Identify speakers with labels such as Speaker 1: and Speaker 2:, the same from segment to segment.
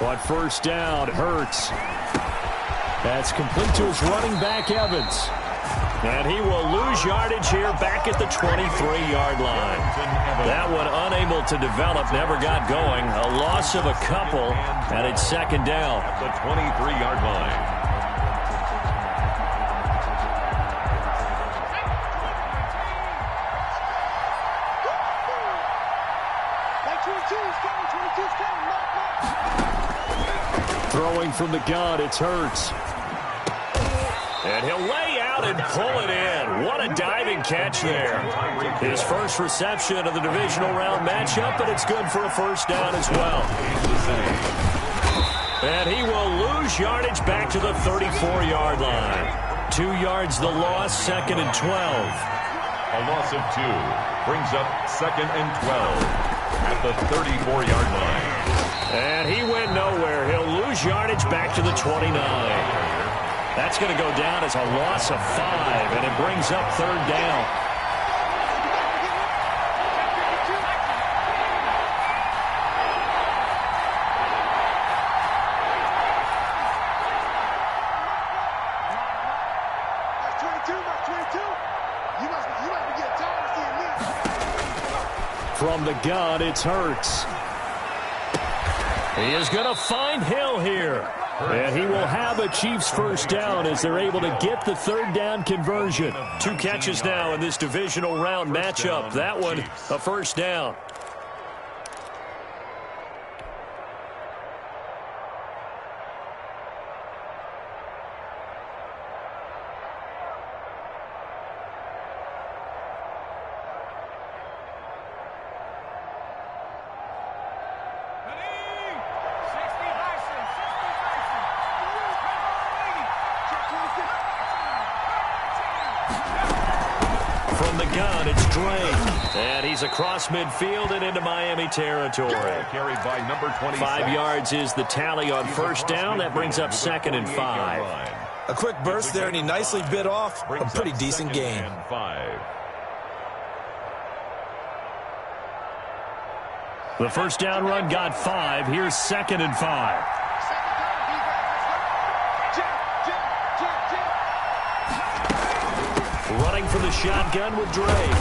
Speaker 1: On first down, Hurts. That's complete to his running back, Evans. And he will lose yardage here back at the 23-yard line. That one unable to develop, never got going. A loss of a couple, and it's second down.
Speaker 2: At the 23-yard line.
Speaker 1: Throwing from the gun, it's Hurts. And he'll lay out and pull it in. What a diving catch there. His first reception of the divisional round matchup, and it's good for a first down as well. And he will lose yardage back to the 34-yard line. 2 yards the loss, second and 12.
Speaker 2: A loss of 2 brings up second and 12 at the 34-yard line.
Speaker 1: And he went nowhere. He'll lose yardage back to the 29. That's going to go down as a loss of 5, and it brings up third down. From the gun, it's Hurts. He is going to find Hill here. And he will have a Chiefs first down as they're able to get the third down conversion. 2 catches now in this divisional round matchup. That one, a first down. Across midfield and into Miami territory.
Speaker 2: Carried by number 27.
Speaker 1: 5 yards is the tally on first down. That brings up second and 5.
Speaker 3: A quick burst there, and he nicely bit off a pretty decent gain.
Speaker 1: The first down run got 5. Here's second and 5. Running for the shotgun with Drake.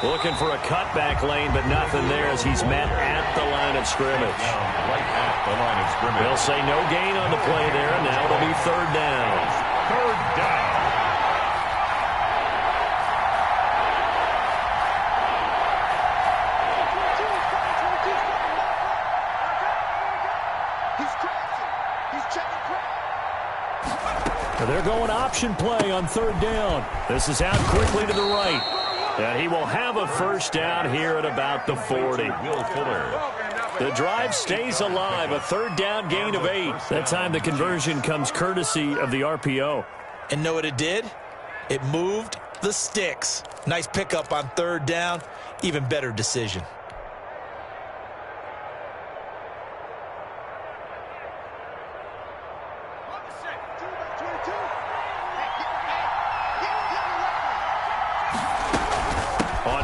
Speaker 1: Looking for a cutback lane, but nothing there as he's met at the line of scrimmage.
Speaker 2: Right at the line of scrimmage.
Speaker 1: They'll say no gain on the play there, and now it'll be third down.
Speaker 2: Third down.
Speaker 1: They're going option play on third down. This is out quickly to the right. And he will have a first down here at about the 40. The drive stays alive. A third down gain of 8. That time the conversion comes courtesy of the RPO.
Speaker 3: And know what it did? It moved the sticks. Nice pickup on third down. Even better decision.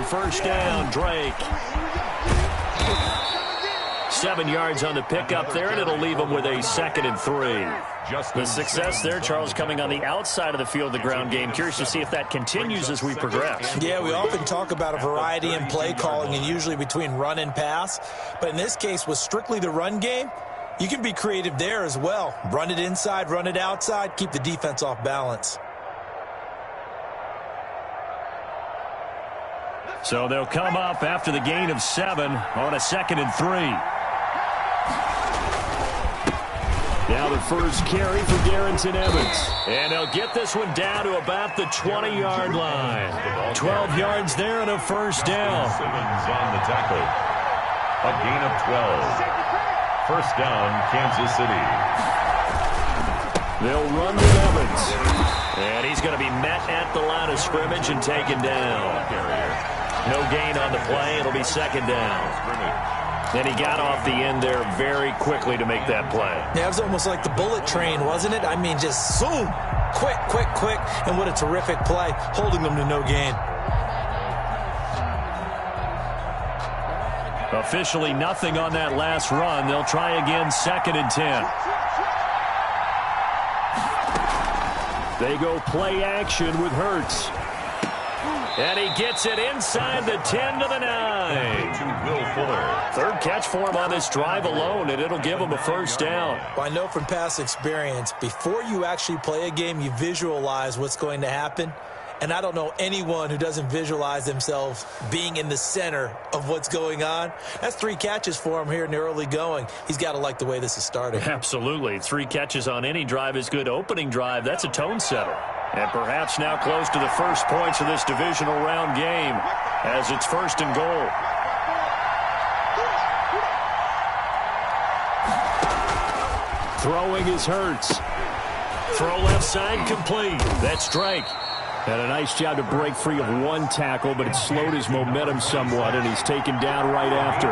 Speaker 1: First down, Drake. 7 yards on the pickup there, and it'll leave him with a second and 3. The success there, Charles, coming on the outside of the field, the ground game. Curious to see if that continues as we progress.
Speaker 3: Yeah, we often talk about a variety in play calling and usually between run and pass. But in this case, with strictly the run game, you can be creative there as well. Run it inside, run it outside, keep the defense off balance.
Speaker 1: So they'll come up after the gain of 7 on a second and 3. Now the first carry for Darrington Evans. And they'll get this one down to about the 20-yard line. 12 yards there and a first down.
Speaker 2: Simmons on the tackle. A gain of 12. First down, Kansas City.
Speaker 1: They'll run with Evans. And he's going to be met at the line of scrimmage and taken down. No gain on the play. It'll be second down. And he got off the end there very quickly to make that play.
Speaker 3: Yeah, it was almost like the bullet train, wasn't it? I mean, just zoom. Quick, quick, quick. And what a terrific play, holding them to no gain.
Speaker 1: Officially nothing on that last run. They'll try again, 2nd and 10. They go play action with Hurts. And he gets it inside the 10 to the 9. Third catch for him on this drive alone, and it'll give him a first down.
Speaker 3: Well, I know from past experience, before you actually play a game, you visualize what's going to happen. And I don't know anyone who doesn't visualize themselves being in the center of what's going on. That's 3 catches for him here in the early going. He's got to like the way this is starting.
Speaker 1: Absolutely. 3 catches on any drive is good. Opening drive, that's a tone setter. And perhaps now close to the first points of this divisional round game as it's 1st and goal. Throwing is Hurts. Throw left side complete. That's Drake. And a nice job to break free of 1 tackle, but it slowed his momentum somewhat, and he's taken down right after.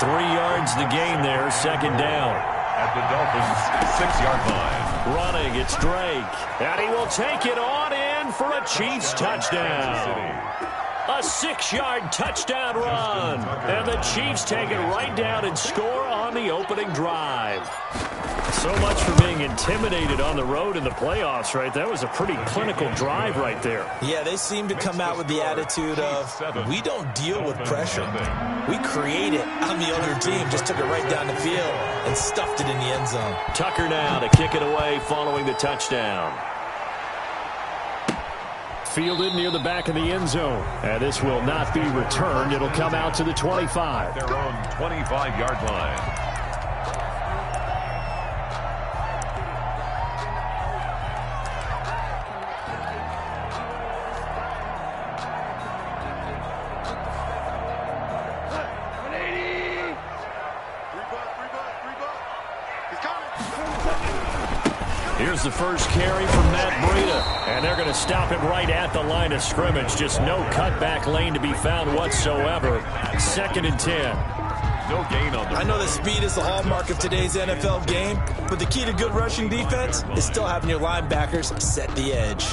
Speaker 1: 3 yards the gain there, 2nd down.
Speaker 2: At the Dolphins' 6-yard line.
Speaker 1: Running, it's Drake. And he will take it on in for a Chiefs touchdown. A 6-yard touchdown run. And the Chiefs take it right down and score on the opening drive. So much for being intimidated on the road in the playoffs, right? That was a pretty clinical drive right there.
Speaker 3: Yeah, they seem to come out with the attitude of, we don't deal with pressure. We create it on the other team, just took it right down the field and stuffed it in the end zone.
Speaker 1: Tucker now to kick it away following the touchdown. Fielded near the back of the end zone. And this will not be returned. It'll come out to the 25.
Speaker 2: Their own 25-yard line.
Speaker 1: Here's the first carry from Matt Breida. And they're going to stop him right at the line of scrimmage. Just no cutback lane to be found whatsoever. 2nd and 10.
Speaker 2: No gain on the
Speaker 3: I know that speed is the hallmark of today's NFL game, but the key to good rushing defense is still having your linebackers set the edge.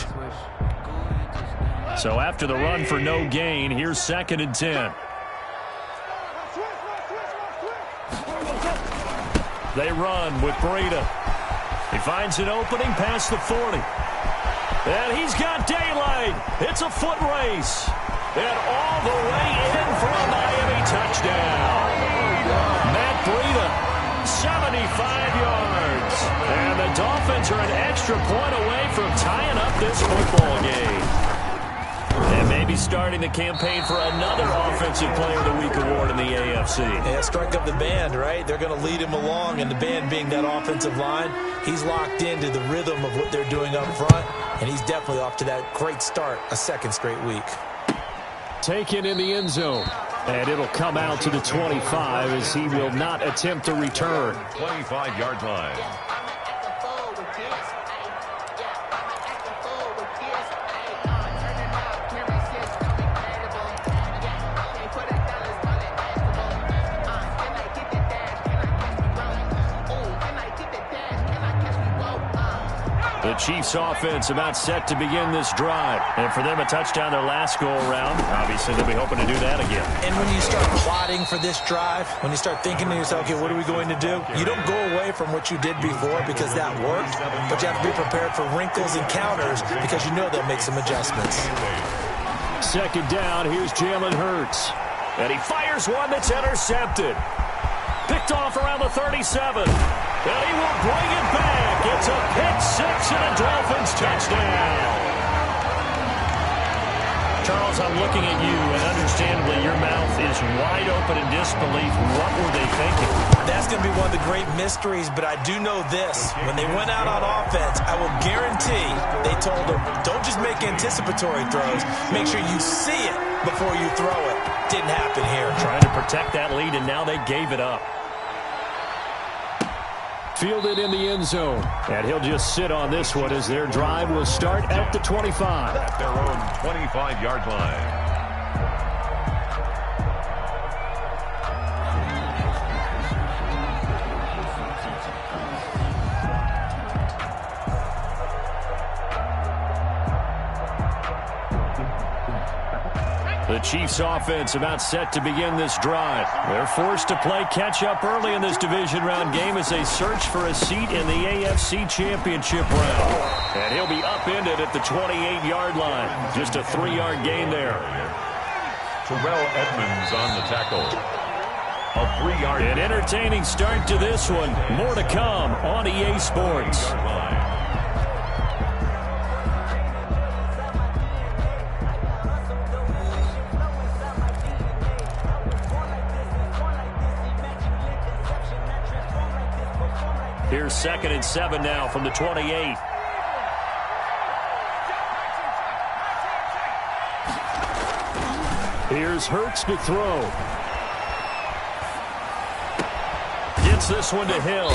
Speaker 1: So after the run for no gain, here's 2nd and 10. They run with Breida. He finds an opening past the 40. And he's got daylight. It's a foot race. And all the way in for a Miami touchdown. Matt Breida, 75 yards. And the Dolphins are an extra point away from tying up this football game. And maybe starting the campaign for another Offensive Player of the Week award in the AFC.
Speaker 3: Yeah, strike up the band, right? They're going to lead him along, and the band being that offensive line, he's locked into the rhythm of what they're doing up front, and he's definitely off to that great start, a 2nd straight week.
Speaker 1: Taken in the end zone, and it'll come out to the 25 as he will not attempt to return.
Speaker 2: 25-yard line.
Speaker 1: The Chiefs offense about set to begin this drive. And for them, a touchdown their last go-around. Obviously, they'll be hoping to do that again.
Speaker 3: And when you start plotting for this drive, when you start thinking to yourself, okay, what are we going to do? You don't go away from what you did before because that worked, but you have to be prepared for wrinkles and counters because you know they'll make some adjustments.
Speaker 1: 2nd down, here's Jalen Hurts. And he fires one that's intercepted. Picked off around the 37. And he will bring it back. It's a pick 6 and a Dolphins touchdown. Charles, I'm looking at you, and understandably your mouth is wide open in disbelief. What were they thinking?
Speaker 3: That's going to be one of the great mysteries, but I do know this. When they went out on offense, I will guarantee they told them, don't just make anticipatory throws. Make sure you see it before you throw it. Didn't happen here.
Speaker 1: Trying to protect that lead, and now they gave it up. Fielded in the end zone. And he'll just sit on this one as their drive will start at the 25.
Speaker 2: At their own 25-yard line.
Speaker 1: The Chiefs offense about set to begin this drive. They're forced to play catch-up early in this division round game as they search for a seat in the AFC Championship round. And he'll be upended at the 28-yard line. Just a 3-yard gain there.
Speaker 2: Terrell Edmonds on the tackle. A 3-yard.
Speaker 1: An entertaining start to this one. More to come on EA Sports. Here's 2nd and 7 now from the 28. Here's Hurts to throw. Gets this one to Hill.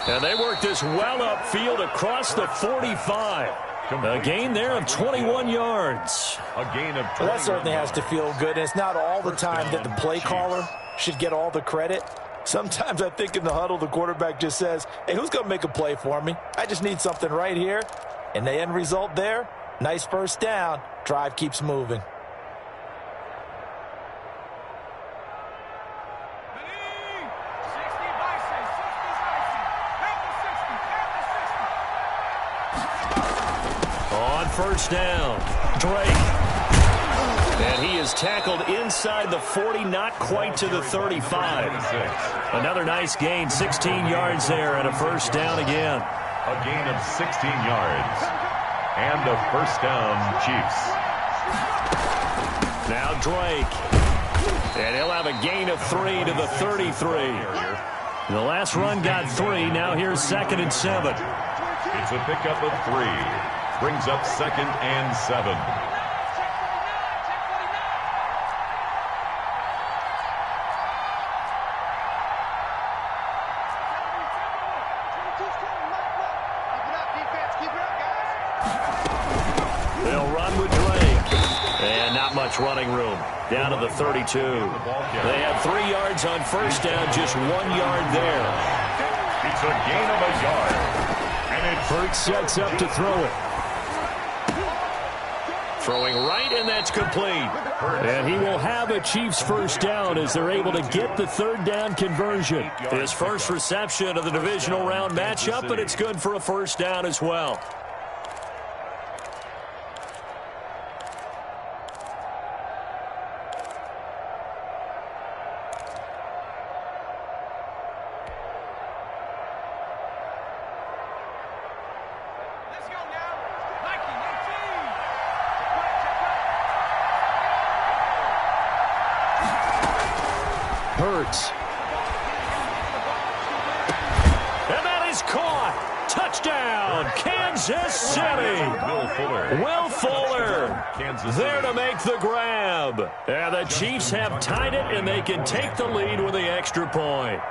Speaker 1: And they work this well upfield across the 45. A gain there of 21 yards.
Speaker 2: A gain of 21.
Speaker 3: Well, that certainly has to feel good. And it's not all the time that the play caller should get all the credit. Sometimes I think in the huddle, the quarterback just says, hey, who's going to make a play for me? I just need something right here. And the end result there, nice first down. Drive keeps moving.
Speaker 1: On first down, Drake. And he is tackled inside the 40, not quite to the 35. Another nice gain, 16 yards there, and a first down again.
Speaker 2: A gain of 16 yards. And a first down, Chiefs.
Speaker 1: Now Drake. And he'll have a gain of 3 to the 33. The last run got 3. Now here's 2nd and 7.
Speaker 2: It's a pickup of 3. Brings up 2nd and 7.
Speaker 1: They'll run with Drake. And not much running room. Down to the 32. They had 3 yards on first down, just 1 yard there.
Speaker 2: It's a gain of a yard. And
Speaker 1: Hurts sets up to throw it. Throwing right, and that's complete. And he will have a Chiefs first down as they're able to get the 3rd down conversion. His first reception of the divisional round matchup, but it's good for a first down as well. Hurts. And that is caught. Touchdown, Kansas City. Will Fuller there to make the grab. And the Chiefs have tied it, and they can take the lead with the extra point.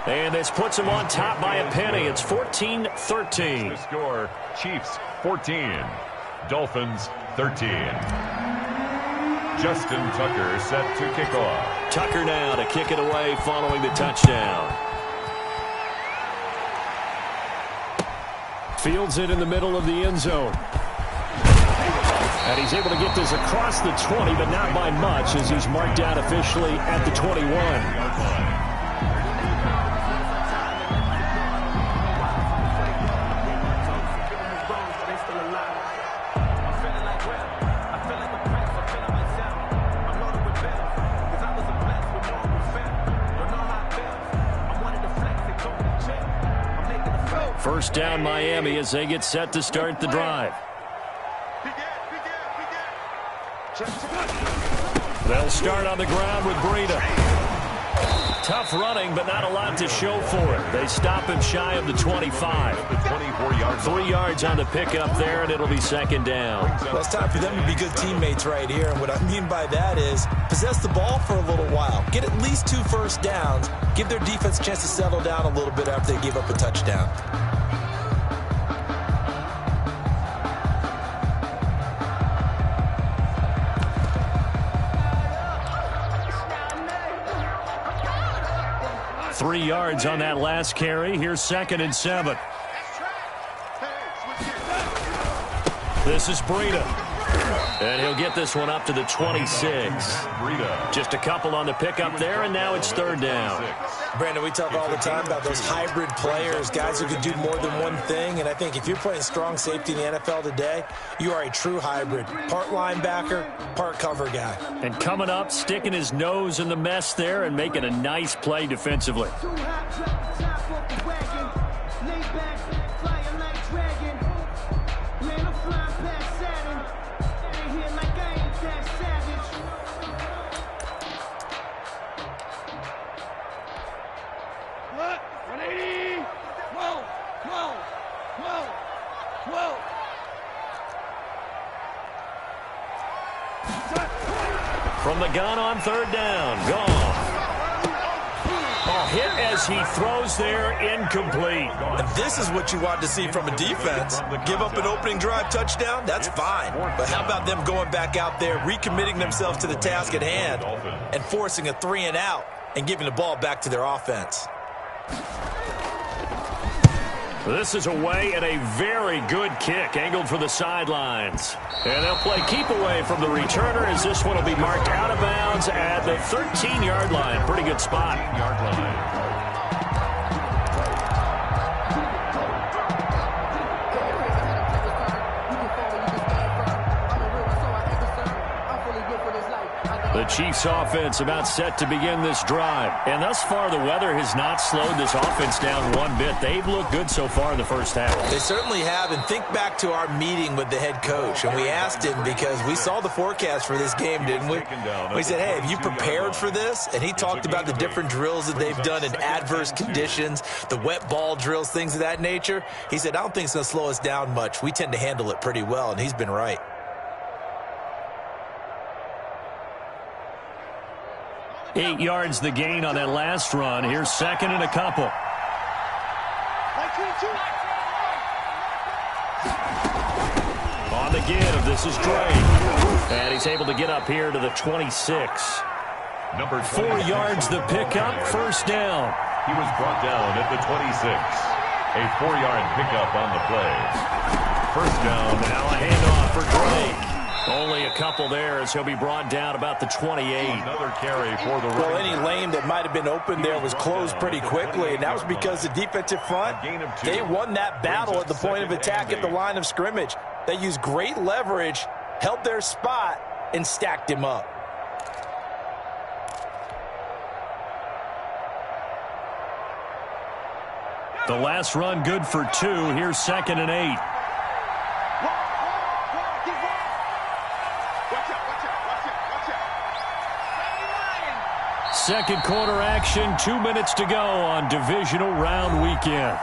Speaker 1: And this puts them on top by a penny. It's 14-13.
Speaker 2: The score, Chiefs 14, Dolphins 13. Justin Tucker set to kick off.
Speaker 1: Tucker now to kick it away following the touchdown. Fields it in the middle of the end zone. And he's able to get this across the 20, but not by much as he's marked out officially at the 21. First down Miami as they get set to start the drive. They'll start on the ground with Breida. Tough running, but not a lot to show for it. They stop him shy of the 25. 3 yards on the pickup there, and it'll be 2nd down.
Speaker 3: Well, it's time for them to be good teammates right here. And what I mean by that is possess the ball for a little while. Get at least 2 first downs. Give their defense a chance to settle down a little bit after they give up a touchdown.
Speaker 1: Three yards on that last carry. Here's 2nd and 7. This is Breida. And he'll get this one up to the 26. Just a couple on the pickup there, and now it's third down.
Speaker 3: Brandon, we talk all the time about those hybrid players, guys who can do more than one thing. And I think if you're playing strong safety in the NFL today, you are a true hybrid. Part linebacker, part cover guy.
Speaker 1: And coming up, sticking his nose in the mess there and making a nice play defensively. From the gun on third down. Gone. A hit as he throws there, incomplete.
Speaker 3: And this is what you want to see from a defense. Give up an opening drive touchdown, that's fine. But how about them going back out there, recommitting themselves to the task at hand, and forcing a 3-and-out and giving the ball back to their offense?
Speaker 1: This is away and a very good kick, angled for the sidelines. And they'll play keep away from the returner as this one will be marked out of bounds at the 13-yard line. Pretty good spot. The Chiefs offense about set to begin this drive. And thus far, the weather has not slowed this offense down one bit. They've looked good so far in the first half.
Speaker 3: They certainly have. And think back to our meeting with the head coach. And we asked him, because we saw the forecast for this game, didn't we? We said, hey, have you prepared for this? And he talked about the different drills that they've done in adverse conditions, the wet ball drills, things of that nature. He said, I don't think it's going to slow us down much. We tend to handle it pretty well. And he's been right.
Speaker 1: 8 yards the gain on that last run. Here's second and a couple. On the give, this is Drake. And he's able to get up here to the 26. 4 yards the pickup, first down.
Speaker 2: He was brought down at the 26. A 4-yard pickup on the play. First down.
Speaker 1: Now a handoff for Drake. Only a couple there as he'll be brought down about the 28.
Speaker 2: Another carry for the
Speaker 3: Well, any lane that might have been open there was closed pretty quickly, and that was because the defensive front, they won that battle at the point of attack at the line of scrimmage. They used great leverage, held their spot, and stacked him up.
Speaker 1: The last run good for 2. Here's second and 8. Second quarter action, 2 minutes to go on divisional round weekend.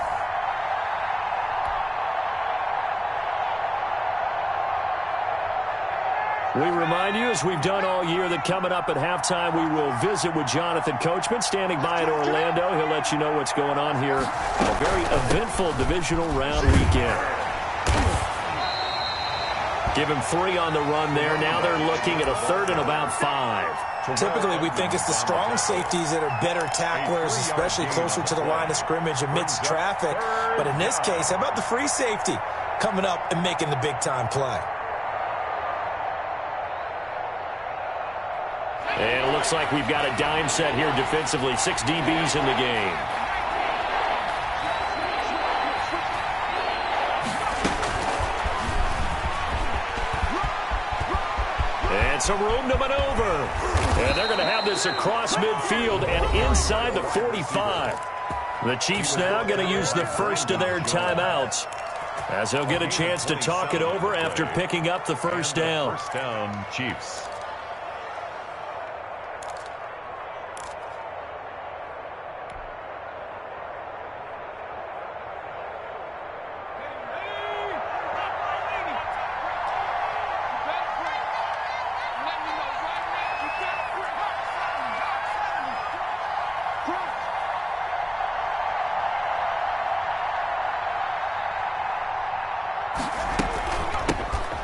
Speaker 1: We remind you, as we've done all year, that coming up at halftime, we will visit with Jonathan Coachman, standing by at Orlando. He'll let you know what's going on here. A very eventful divisional round weekend. Give him 3 on the run there. Now they're looking at a third and about 5.
Speaker 3: Typically, we think it's the strong safeties that are better tacklers, especially closer to the line of scrimmage amidst traffic. But in this case, how about the free safety coming up and making the big-time play?
Speaker 1: And it looks like we've got a dime set here defensively. 6 DBs in the game. Some room to maneuver. And they're going to have this across midfield and inside the 45. The Chiefs now going to use the first of their timeouts, as they'll get a chance to talk it over after picking up the first down.
Speaker 2: First down, Chiefs.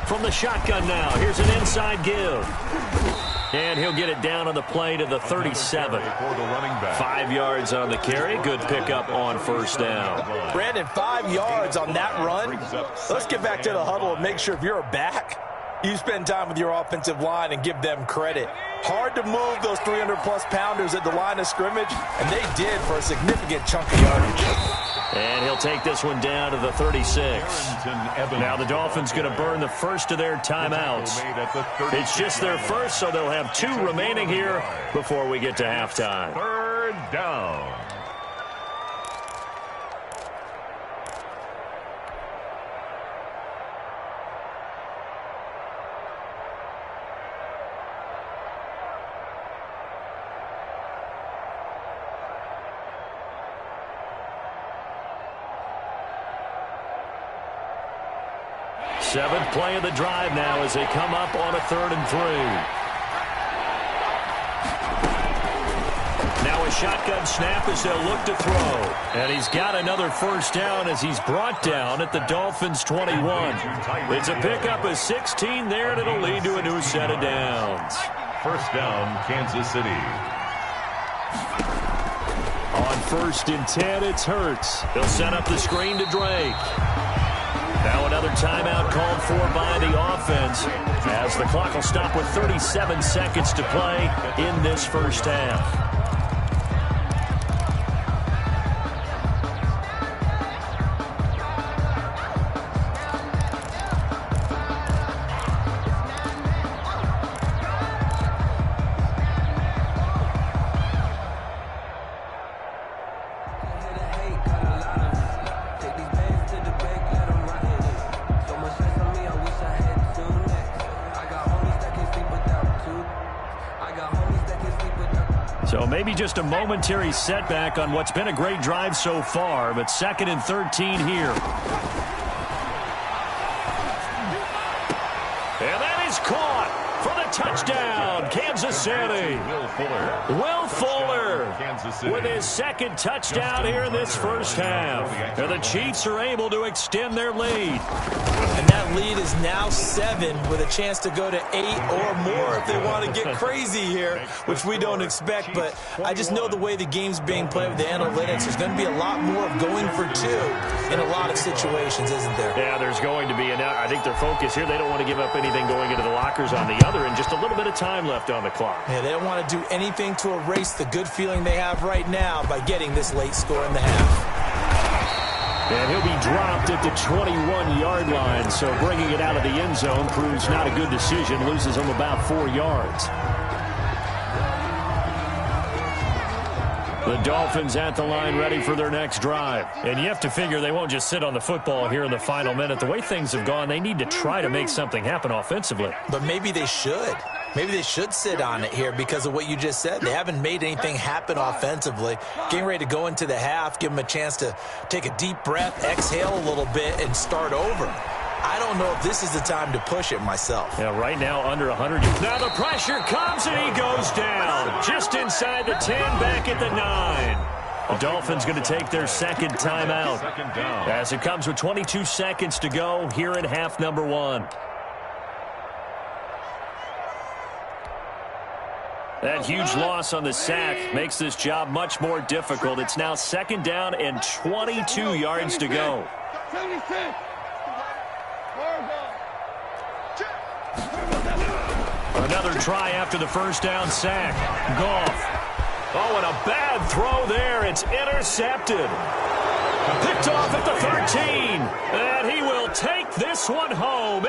Speaker 1: From the shotgun now, here's an inside give. And he'll get it down on the play to the 37. 5 yards on the carry. Good pickup on first down.
Speaker 3: Brandon, 5 yards on that run. Let's get back to the huddle and make sure if you're a back, you spend time with your offensive line and give them credit. Hard to move those 300-plus pounders at the line of scrimmage, and they did for a significant chunk of yardage.
Speaker 1: And he'll take this one down to the 36. Now the Dolphins going to burn the first of their timeouts. It's just their first, so they'll have 2 remaining here before we get to halftime.
Speaker 2: 3rd down.
Speaker 1: Seventh play of the drive now as they come up on a 3rd and 3. Now a shotgun snap as they'll look to throw. And he's got another first down as he's brought down at the Dolphins' 21. It's a pickup of 16 there, and it'll lead to a new set of downs.
Speaker 2: 1st down, Kansas City.
Speaker 1: On 1st and 10, it's Hurts. He'll set up the screen to Drake. Now another timeout called for by the offense as the clock will stop with 37 seconds to play in this first half. So maybe just a momentary setback on what's been a great drive so far, but 2nd and 13 here. And that is caught for the touchdown, Kansas City. Will Fuller with his 2nd touchdown here in this first half. And the Chiefs are able to extend their lead.
Speaker 3: And that lead is now 7 with a chance to go to 8 or more if they want to get crazy here, which we don't expect. But I just know the way the game's being played with the analytics, there's going to be a lot more of going for 2 in a lot of situations, isn't there?
Speaker 1: Yeah, there's going to be. And I think their focus here, they don't want to give up anything going into the lockers on the other, and just a little bit of time left on the clock.
Speaker 3: Yeah, they don't want to do anything to erase the good feeling they have right now by getting this late score in the half.
Speaker 1: And he'll be dropped at the 21-yard line, so bringing it out of the end zone proves not a good decision, loses him about 4 yards. The Dolphins at the line ready for their next drive. And you have to figure they won't just sit on the football here in the final minute. The way things have gone, they need to try to make something happen offensively.
Speaker 3: But maybe they should. Maybe they should sit on it here because of what you just said. They haven't made anything happen offensively. Getting ready to go into the half, give them a chance to take a deep breath, exhale a little bit, and start over. I don't know if this is the time to push it myself.
Speaker 1: Yeah, right now under 100. Now the pressure comes and he goes down. Just inside the 10, back at the 9. The Dolphins going to take their 2nd timeout as it comes with 22 seconds to go here in half number 1. That huge loss on the sack makes this job much more difficult. It's now 2nd down and 22 yards to go. Another try after the first down sack. Goff. Oh, and a bad throw there. It's intercepted. Picked off at the 13. And he will take this one home.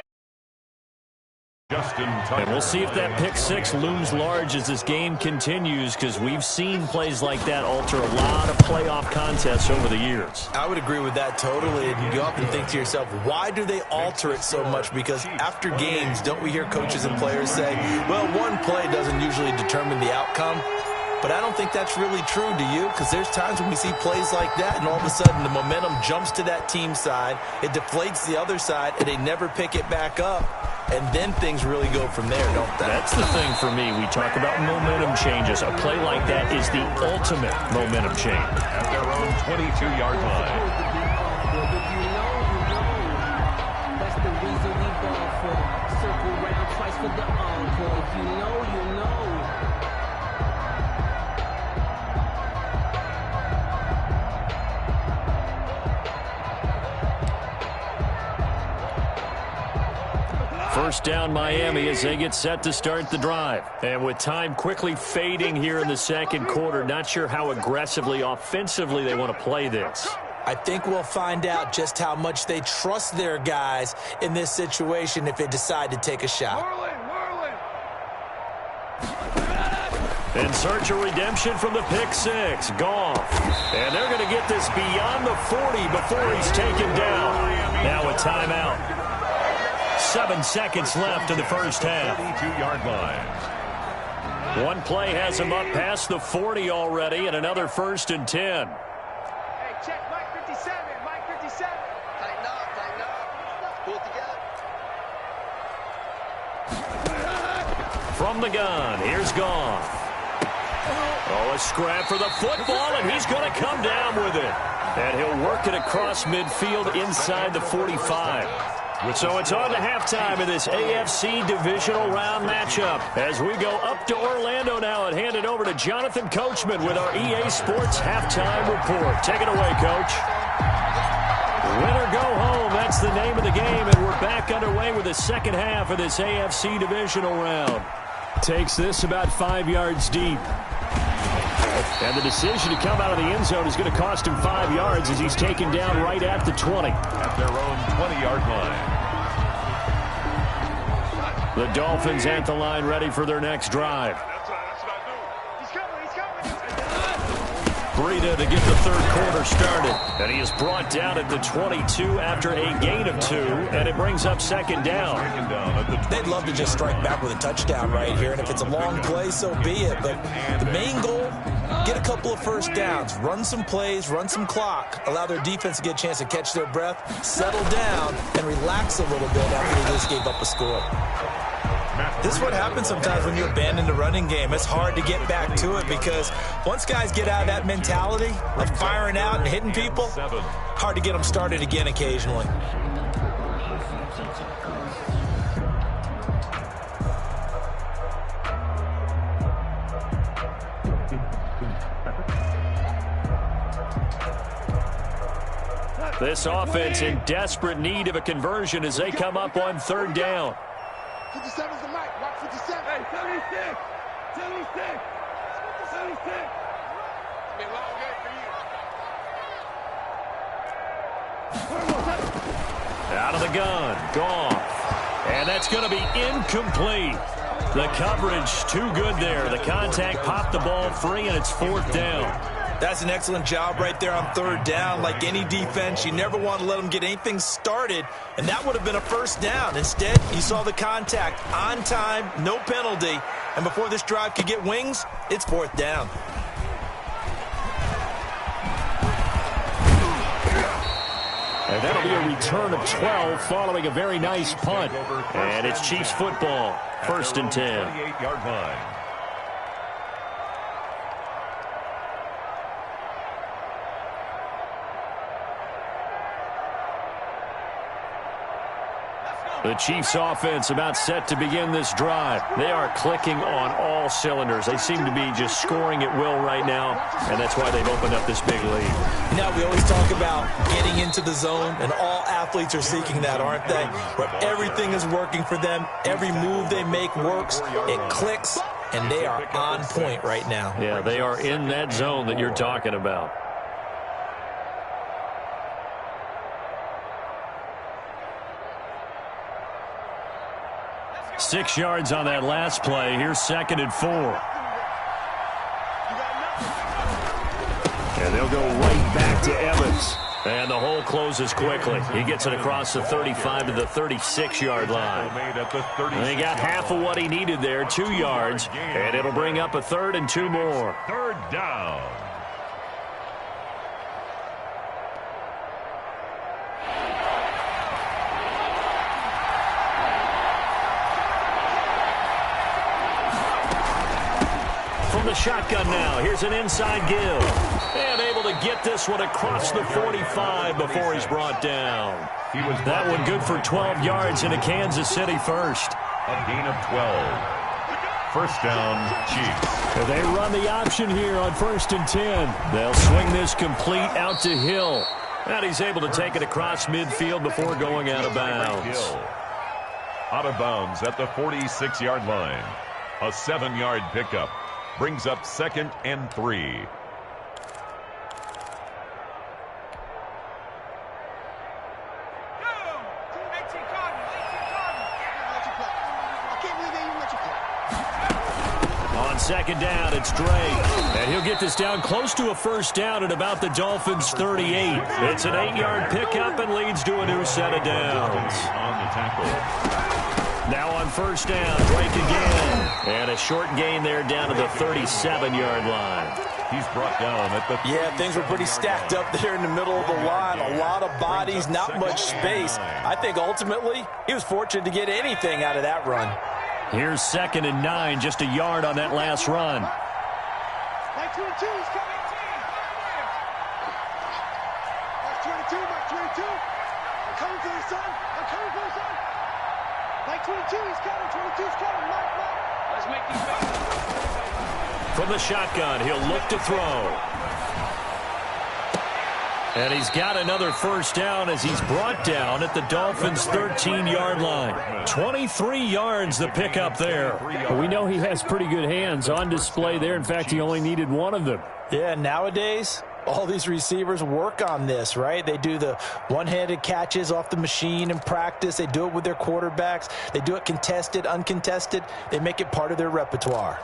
Speaker 1: And we'll see if that pick 6 looms large as this game continues, because we've seen plays like that alter a lot of playoff contests over the years.
Speaker 3: I would agree with that totally. And you often think to yourself, why do they alter it so much? Because after games, don't we hear coaches and players say, well, one play doesn't usually determine the outcome? But I don't think that's really true, do you? Because there's times when we see plays like that, and all of a sudden the momentum jumps to that team side, it deflates the other side, and they never pick it back up. And then things really go from there, don't they?
Speaker 1: That's the thing for me. We talk about momentum changes. A play like that is the ultimate momentum change.
Speaker 2: At their own 22-yard line.
Speaker 4: circle round twice for the encore. If you know, you know.
Speaker 1: First down Miami as they get set to start the drive. And with time quickly fading here in the second quarter, not sure how aggressively, offensively they want to play this.
Speaker 3: I think we'll find out just how much they trust their guys in this situation if they decide to take a shot.
Speaker 1: In search of redemption from the pick six. Goff. And they're going to get this beyond the 40 before he's taken down. Now a timeout. 7 seconds left in the first half.
Speaker 2: 32-yard line.
Speaker 1: One play has him up past the 40 already, and another 1st and 10.
Speaker 5: Hey, check Mike 57. Mike 57. Tighten up, tighten up. Pull it together.
Speaker 1: From the gun, here's Goff. Oh, a scrap for the football, and he's going to come down with it. And he'll work it across midfield inside the 45. So it's on to halftime of this AFC divisional round matchup as we go up to Orlando now and hand it over to Jonathan Coachman with our EA Sports halftime report. Take it away, Coach. Win or go home, that's the name of the game, and we're back underway with the second half of this AFC divisional round. Takes this about 5 yards deep. And the decision to come out of the end zone is going to cost him 5 yards as he's taken down right at the 20.
Speaker 2: At their own 20-yard line.
Speaker 1: The Dolphins at the line ready for their next drive. Breida to get the third quarter started. And he is brought down at the 22 after a gain of 2, and it brings up second down.
Speaker 3: They'd love to just strike back with a touchdown right here, and if it's a long play, so be it. But the main goal, get a couple of first downs, run some plays, run some clock, allow their defense to get a chance to catch their breath, settle down, and relax a little bit after they just gave up a score. This is what happens sometimes when you abandon the running game. It's hard to get back to it because once guys get out of that mentality of firing out and hitting people, hard to get them started again occasionally.
Speaker 1: This offense in desperate need of a conversion as they come up on third down.
Speaker 5: 57's the mic. Rock 57. Hey, 76. 76. 76. It's been a long game for you.
Speaker 1: Out of the gun. Goff. And that's going to be incomplete. The coverage too good there. The contact popped the ball free, and it's fourth down.
Speaker 3: That's an excellent job right there on third down. Like any defense, you never want to let them get anything started, and that would have been a first down. Instead, you saw the contact on time, no penalty, and before this drive could get wings, it's fourth down.
Speaker 1: And that'll be a return of 12 following a very nice punt. And it's Chiefs football, 1st and 10.
Speaker 2: 28-yard line.
Speaker 1: The Chiefs offense about set to begin this drive. They are clicking on all cylinders. They seem to be just scoring at will right now, and that's why they've opened up this big lead.
Speaker 3: Now, we always talk about getting into the zone, and all athletes are seeking that, aren't they? Where everything is working for them, every move they make works, it clicks, and they are on point right now.
Speaker 1: Yeah, they are in that zone that you're talking about. 6 yards on that last play. Here's 2nd and 4. And they'll go right back to Evans. And the hole closes quickly. He gets it across the 35 to the 36-yard line. And he got half of what he needed there, 2 yards. And it'll bring up a 3rd and 2 more.
Speaker 2: Third down.
Speaker 1: From the shotgun now, here's an inside give. And able to get this one across the 45 before he's brought down. That one good for 12 yards into Kansas City first.
Speaker 2: A gain of 12. First down, Chiefs.
Speaker 1: They run the option here on 1st and 10. They'll swing this complete out to Hill. And he's able to take it across midfield before going out of bounds.
Speaker 2: Out of bounds at the 46-yard line. A 7-yard pickup brings up 2nd and 3.
Speaker 1: On 2nd down, it's Drake. And he'll get this down close to a first down at about the Dolphins' 38. It's an 8-yard pickup and leads to a new set of downs.
Speaker 2: On the tackle.
Speaker 1: Now on 1st down, Drake again. And a short gain there down to the 37-yard line.
Speaker 2: He's brought down at the...
Speaker 3: Yeah, things were pretty stacked up there in the middle of the line. A lot of bodies, not much space. I think ultimately he was fortunate to get anything out of that run.
Speaker 1: Here's 2nd and 9, just a yard on that last run.
Speaker 5: Mike 22, he's coming. Mike 22, Mike 22. I'm coming for the sun. I'm coming for the sun. Mike 22, he's coming. 22's coming. Mike. Let's make these back.
Speaker 1: From the shotgun, he'll look to throw. And he's got another first down as he's brought down at the Dolphins' 13-yard line. 23 yards the pickup there.
Speaker 6: We know he has pretty good hands on display there. In fact, he only needed one of them.
Speaker 3: Yeah, nowadays, all these receivers work on this, right? They do the one-handed catches off the machine in practice. They do it with their quarterbacks. They do it contested, uncontested. They make it part of their repertoire.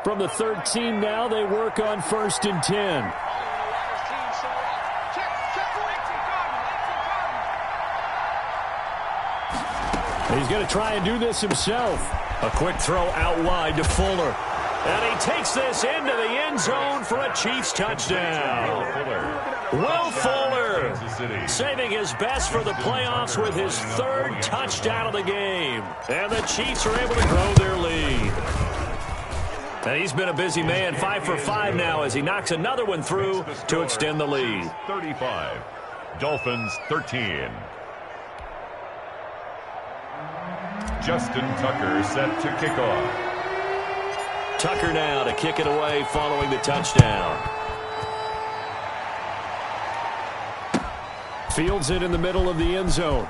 Speaker 6: From the 13 now, they work on 1st and 10. He's going to try and do this himself.
Speaker 1: A quick throw out wide to Fuller. And he takes this into the end zone for a Chiefs touchdown. Will Fuller saving his best for the playoffs with his 3rd touchdown of the game. And the Chiefs are able to grow their lead. And he's been a busy man, 5 for 5 now as he knocks another one through to extend the lead.
Speaker 2: 35. Dolphins 13. Justin Tucker set to kick off.
Speaker 1: Tucker now to kick it away following the touchdown.
Speaker 6: Fields it in the middle of the end zone.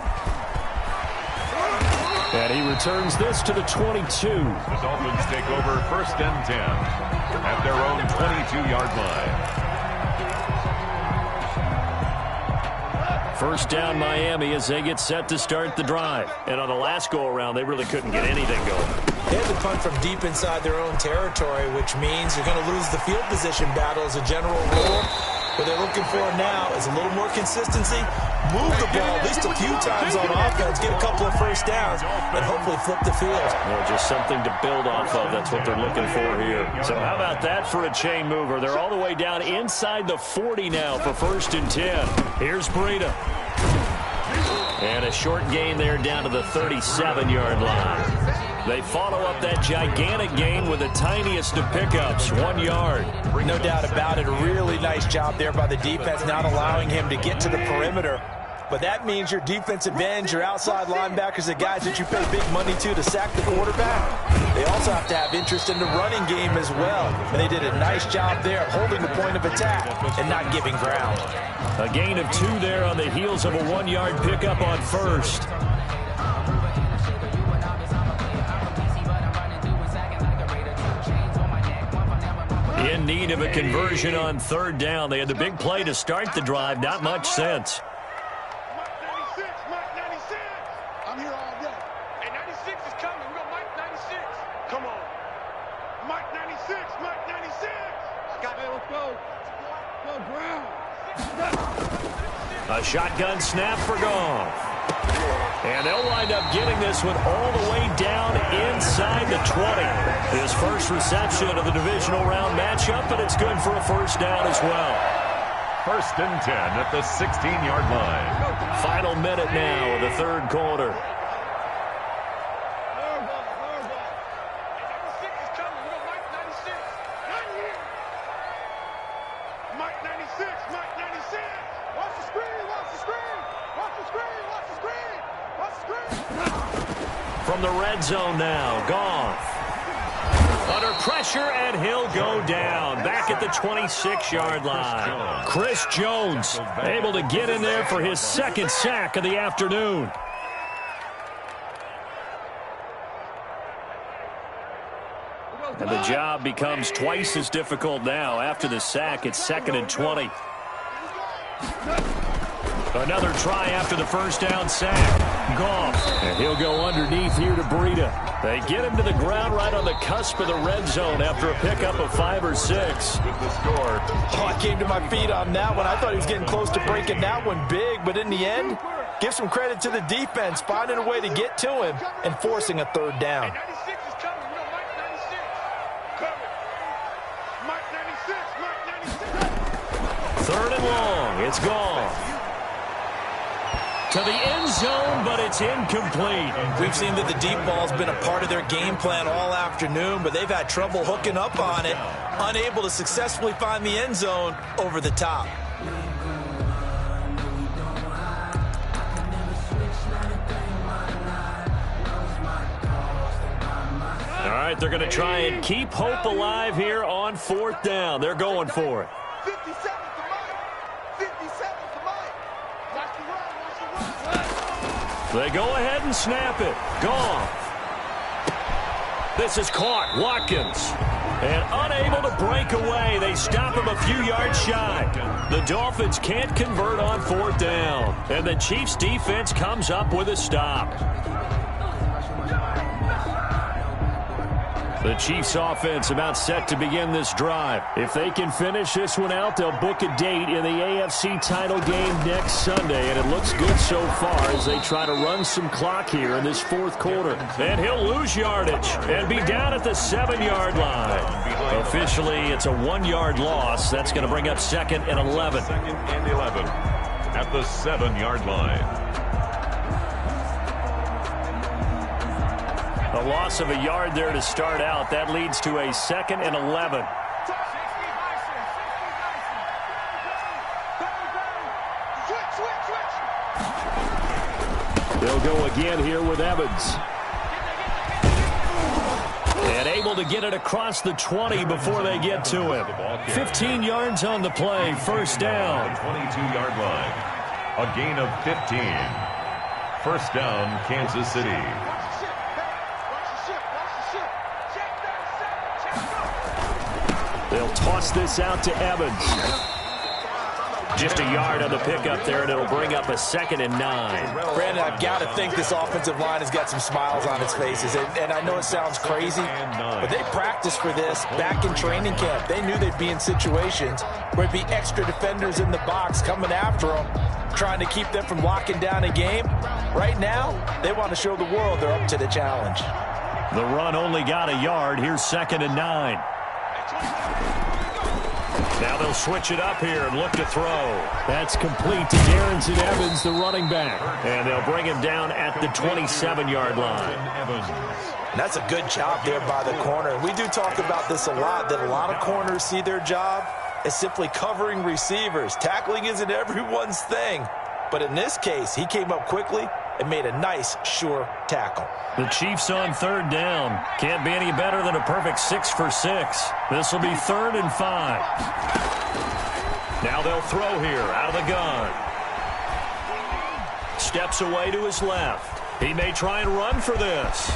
Speaker 6: And he returns this to the 22.
Speaker 2: The Dolphins take over 1st and 10 at their own 22-yard line.
Speaker 1: First down Miami as they get set to start the drive. And on the last go-around, they really couldn't get anything going.
Speaker 3: They had to punt from deep inside their own territory, which means you're going to lose the field position battle as a general rule. What they're looking for now is a little more consistency, move the ball at least a few times on offense, get a couple of first downs, and hopefully flip the field.
Speaker 1: Well, just something to build off of. That's what they're looking for here. So how about that for a chain mover? They're all the way down inside the 40 now for 1st and 10. Here's Breida. And a short gain there down to the 37-yard line. They follow up that gigantic gain with the tiniest of pickups, 1 yard.
Speaker 3: No doubt about it. A really nice job there by the defense, not allowing him to get to the perimeter. But that means your defensive ends, your outside linebackers, the guys that you pay big money to sack the quarterback. They also have to have interest in the running game as well. And they did a nice job there of holding the point of attack and not giving ground.
Speaker 1: A gain of 2 there on the heels of a 1 yard pickup on 1st. In need of a conversion on 3rd down. They had the big play to start the drive. Not much sense.
Speaker 5: Mike 96. I'm here all day. Hey, 96 is coming. We got Mike 96. Come on. Mike 96. Mike 96. I got it. Let's go. Go, Brown.
Speaker 1: A shotgun snap for Goff. And they'll wind up getting this one all the way down inside the 20. His first reception of the divisional round matchup, but it's good for a first down as well.
Speaker 2: First and 10 at the 16-yard line.
Speaker 1: Final minute now of the third quarter. From the red zone now, Goff. Under pressure, and he'll go down. Back at the 26-yard line. Chris Jones able to get in there for his second sack of the afternoon. And the job becomes twice as difficult now. After the sack, it's 2nd and 20. Another try after the first down sack. Goff. And he'll go underneath here to Breida. They get him to the ground right on the cusp of the red zone after a pickup of 5 or 6.
Speaker 2: With the score.
Speaker 3: Oh, I came to my feet on that one. I thought he was getting close to breaking that one big, but in the end, give some credit to the defense, finding a way to get to him and forcing a third down.
Speaker 1: Third and long. It's Goff. To the end zone, but it's incomplete.
Speaker 3: We've seen that the deep ball's been a part of their game plan all afternoon, but they've had trouble hooking up on it, unable to successfully find the end zone over the top.
Speaker 1: All right, they're going to try and keep hope alive here on 4th down. They're going for it.
Speaker 5: 57 to Mike. 57 to Mike. Watch the run.
Speaker 1: They go ahead and snap it. Goff. This is caught. Watkins. And unable to break away. They stop him a few yards shy. The Dolphins can't convert on 4th down. And the Chiefs defense comes up with a stop. The Chiefs offense about set to begin this drive. If they can finish this one out, they'll book a date in the AFC title game next Sunday. And it looks good so far as they try to run some clock here in this 4th quarter. And he'll lose yardage and be down at the 7-yard line. Officially, it's a 1-yard loss. That's going to bring up 2nd and 11.
Speaker 2: 2nd and 11 at the 7-yard line.
Speaker 1: A loss of a yard there to start out. That leads to a 2nd and 11. They'll go again here with Evans. And able to get it across the 20 before they get to him. 15 yards on the play. First down.
Speaker 2: 22-yard line. A gain of 15. First down, Kansas City.
Speaker 1: They'll toss this out to Evans. Just a yard on the pickup there, and it'll bring up a 2nd and 9.
Speaker 3: Brandon, I've got to think this offensive line has got some smiles on its faces. And I know it sounds crazy, but they practiced for this back in training camp. They knew they'd be in situations where it'd be extra defenders in the box coming after them, trying to keep them from locking down a game. Right now, they want to show the world they're up to the challenge.
Speaker 1: The run only got a yard. Here's 2nd and 9. Now they'll switch it up here and look to throw. That's complete to Darrington Evans, the running back. And they'll bring him down at the 27-yard line.
Speaker 3: And that's a good job there by the corner. We do talk about this a lot, that a lot of corners see their job as simply covering receivers. Tackling isn't everyone's thing. But in this case, he came up quickly and made a nice, sure tackle.
Speaker 1: The Chiefs on 3rd down. Can't be any better than a perfect 6 for 6. This will be 3rd and 5. Now they'll throw here out of the gun. Steps away to his left. He may try and run for this.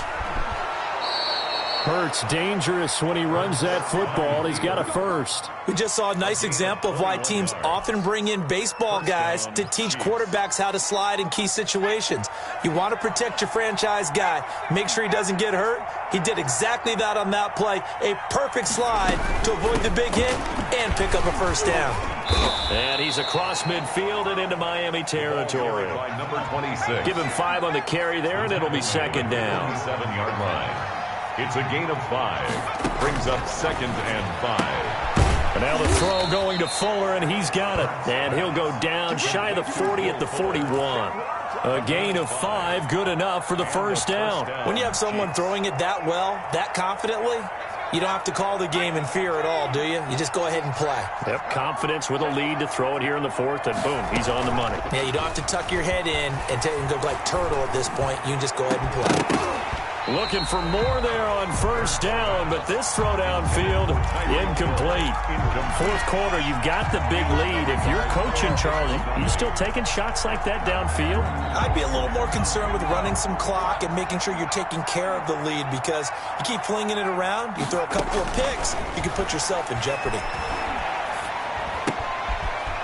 Speaker 1: Hurts dangerous when he runs that football. He's got a first.
Speaker 3: We just saw a nice example of why teams often bring in baseball guys to teach quarterbacks how to slide in key situations. You want to protect your franchise guy. Make sure he doesn't get hurt. He did exactly that on that play. A perfect slide to avoid the big hit and pick up a first down.
Speaker 1: And he's across midfield and into Miami territory.
Speaker 2: Number 26.
Speaker 1: Give him 5 on the carry there, and it'll be 2nd down.
Speaker 2: 7-yard line. It's a gain of 5. Brings up 2nd and 5.
Speaker 1: And now the throw going to Fuller, and he's got it. And he'll go down shy of the 40 at the 41. A gain of 5, good enough for the first down.
Speaker 3: When you have someone throwing it that well, that confidently, you don't have to call the game in fear at all, do you? You just go ahead and play.
Speaker 1: Yep, confidence with a lead to throw it here in the fourth, and boom, he's on the money.
Speaker 3: Yeah, you don't have to tuck your head in and go like turtle at this point. You can just go ahead and play.
Speaker 1: Looking for more there on first down, but this throw downfield, incomplete. Fourth quarter, you've got the big lead. If you're coaching, Charlie, you still taking shots like that downfield?
Speaker 3: I'd be a little more concerned with running some clock and making sure you're taking care of the lead, because you keep flinging it around, you throw a couple of picks, you can put yourself in jeopardy.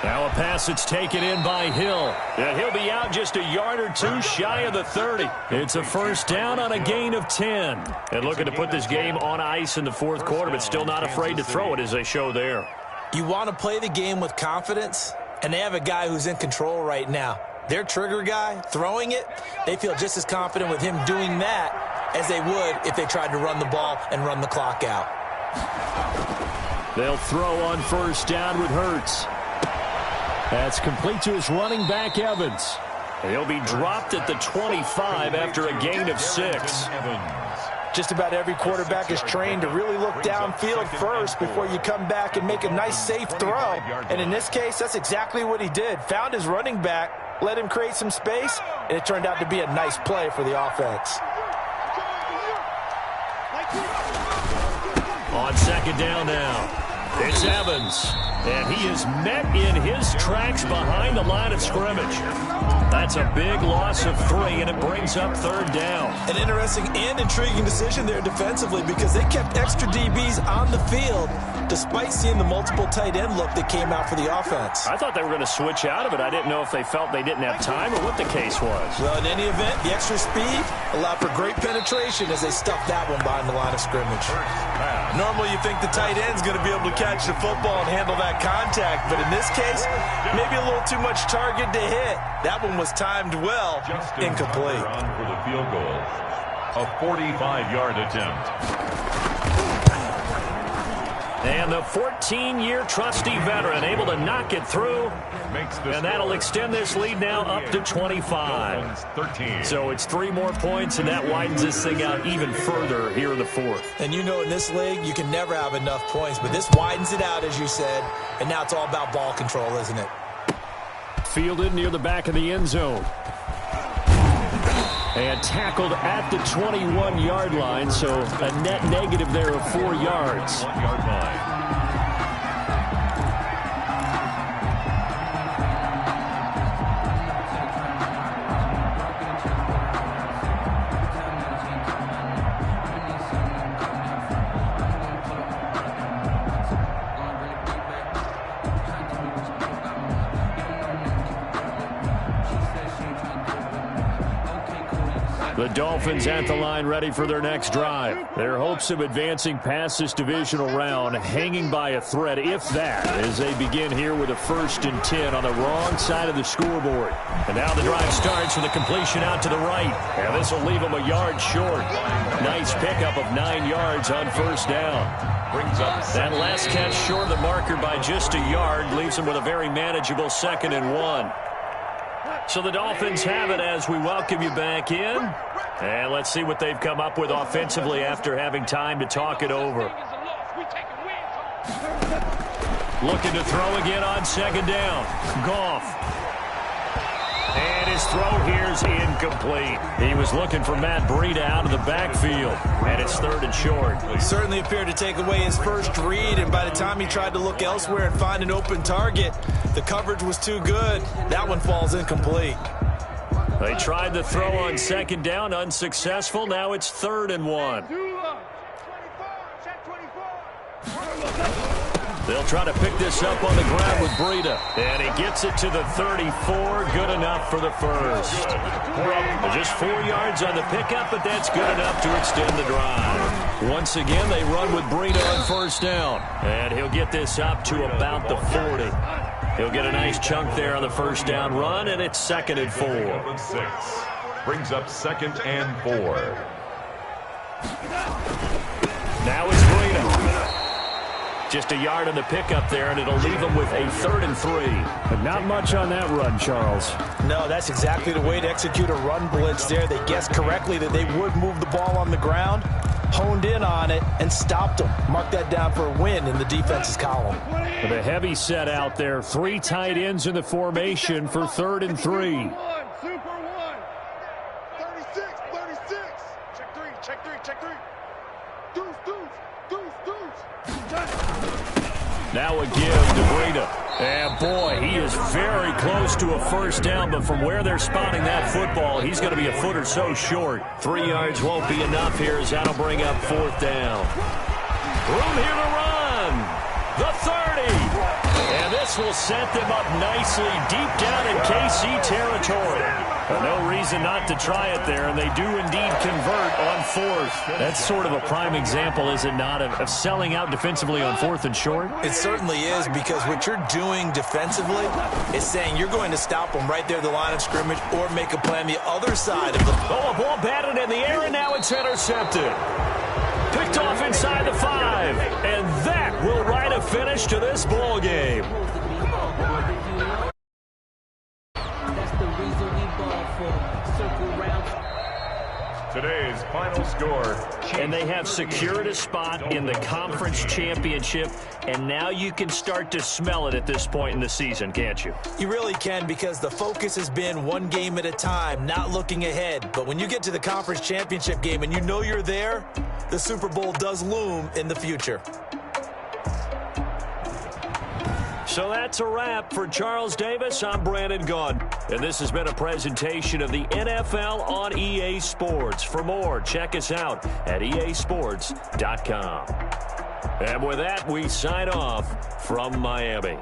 Speaker 1: Now a pass that's taken in by Hill. And he'll be out just a yard or two shy of the 30. It's a first down on a gain of 10. And looking to put this game on ice in the fourth quarter, but still not afraid to throw it as they show there.
Speaker 3: You want to play the game with confidence, and they have a guy who's in control right now. Their trigger guy, throwing it, they feel just as confident with him doing that as they would if they tried to run the ball and run the clock out.
Speaker 1: They'll throw on first down with Hurts. That's complete to his running back, Evans. He'll be dropped at the 25 after a gain of 6.
Speaker 3: Just about every quarterback is trained to really look downfield first before you come back and make a nice, safe throw. And in this case, that's exactly what he did. Found his running back, let him create some space, and it turned out to be a nice play for the offense.
Speaker 1: On second down now, it's Evans. And he is met in his tracks behind the line of scrimmage. That's a big loss of 3, and it brings up third down.
Speaker 3: An interesting and intriguing decision there defensively, because they kept extra DBs on the field despite seeing the multiple tight end look that came out for the offense.
Speaker 1: I thought they were going to switch out of it. I didn't know if they felt they didn't have time or what the case was.
Speaker 3: Well, in any event, the extra speed allowed for great penetration as they stuffed that one behind the line of scrimmage. Normally you think the tight end's going to be able to catch the football and handle that contact, but in this case, maybe a little too much target to hit. That one was timed well, incomplete.
Speaker 2: For the field goal, a 45-yard attempt.
Speaker 1: And the 14-year trusty veteran able to knock it through. And that'll extend this lead now up to 25. So it's 3 more points, and that widens this thing out even further here in the fourth.
Speaker 3: And you know in this league, you can never have enough points, but this widens it out, as you said, and now it's all about ball control, isn't it?
Speaker 1: Fielded near the back of the end zone. And tackled at the 21-yard line, so a net negative there of 4 yards.
Speaker 2: 1-yard line.
Speaker 1: The Dolphins at the line ready for their next drive. Their hopes of advancing past this divisional round hanging by a thread, if that, as they begin here with a 1st and 10 on the wrong side of the scoreboard. And now the drive starts with a completion out to the right. And this will leave them a yard short. Nice pickup of 9 yards on first down.
Speaker 2: Brings up
Speaker 1: that last catch short of the marker by just a yard leaves them with a very manageable 2nd and 1. So the Dolphins have it as we welcome you back in. And let's see what they've come up with offensively after having time to talk it over. Looking to throw again on second down. Goff. And his throw here is incomplete. He was looking for Matt Breida out of the backfield. And it's 3rd and short.
Speaker 3: Certainly appeared to take away his first read, and by the time he tried to look elsewhere and find an open target, the coverage was too good. That one falls incomplete.
Speaker 1: They tried the throw on second down, unsuccessful. Now it's 3rd and 1. They'll try to pick this up on the ground with Breida. And he gets it to the 34. Good enough for the first. Just 4 yards on the pickup, but that's good enough to extend the drive. Once again, they run with Breida on first down. And he'll get this up to about the 40. He'll get a nice chunk there on the first down run, and it's 2nd and 4.
Speaker 2: Brings up 2nd and 4.
Speaker 1: Now it's Breida. Just a yard on the pickup there, and it'll leave them with a 3rd and 3.
Speaker 6: But not much on that run, Charles.
Speaker 3: No, that's exactly the way to execute a run blitz there. They guessed correctly that they would move the ball on the ground, honed in on it, and stopped them. Mark that down for a win in the defense's column.
Speaker 6: With a heavy set out there, 3 tight ends in the formation for 3rd and 3.
Speaker 5: Super one. 36. Check three. Deuce.
Speaker 1: Now a give to Breida. And boy, he is very close to a first down, but from where they're spotting that football, he's going to be a foot or so short. 3 yards won't be enough here as that'll bring up 4th down. Room here to run. The 30. And this will set them up nicely deep down in KC territory. But no reason not to try it there, and they do indeed convert on 4th. That's sort of a prime example, is it not, of selling out defensively on 4th and short?
Speaker 3: It certainly is, because what you're doing defensively is saying you're going to stop them right there at the line of scrimmage or make a play on the other side of the...
Speaker 1: Oh, a ball batted in the air, and now it's intercepted. Picked off inside the 5, and that will write a finish to this ball game.
Speaker 2: Today's final score.
Speaker 1: And they have secured a spot in the conference championship, and now you can start to smell it at this point in the season, can't you?
Speaker 3: You really can, because the focus has been one game at a time, not looking ahead. But when you get to the conference championship game and you know you're there, the Super Bowl does loom in the future.
Speaker 1: So that's a wrap for Charles Davis. I'm Brandon Gunn, and this has been a presentation of the NFL on EA Sports. For more, check us out at easports.com. And with that, we sign off from Miami.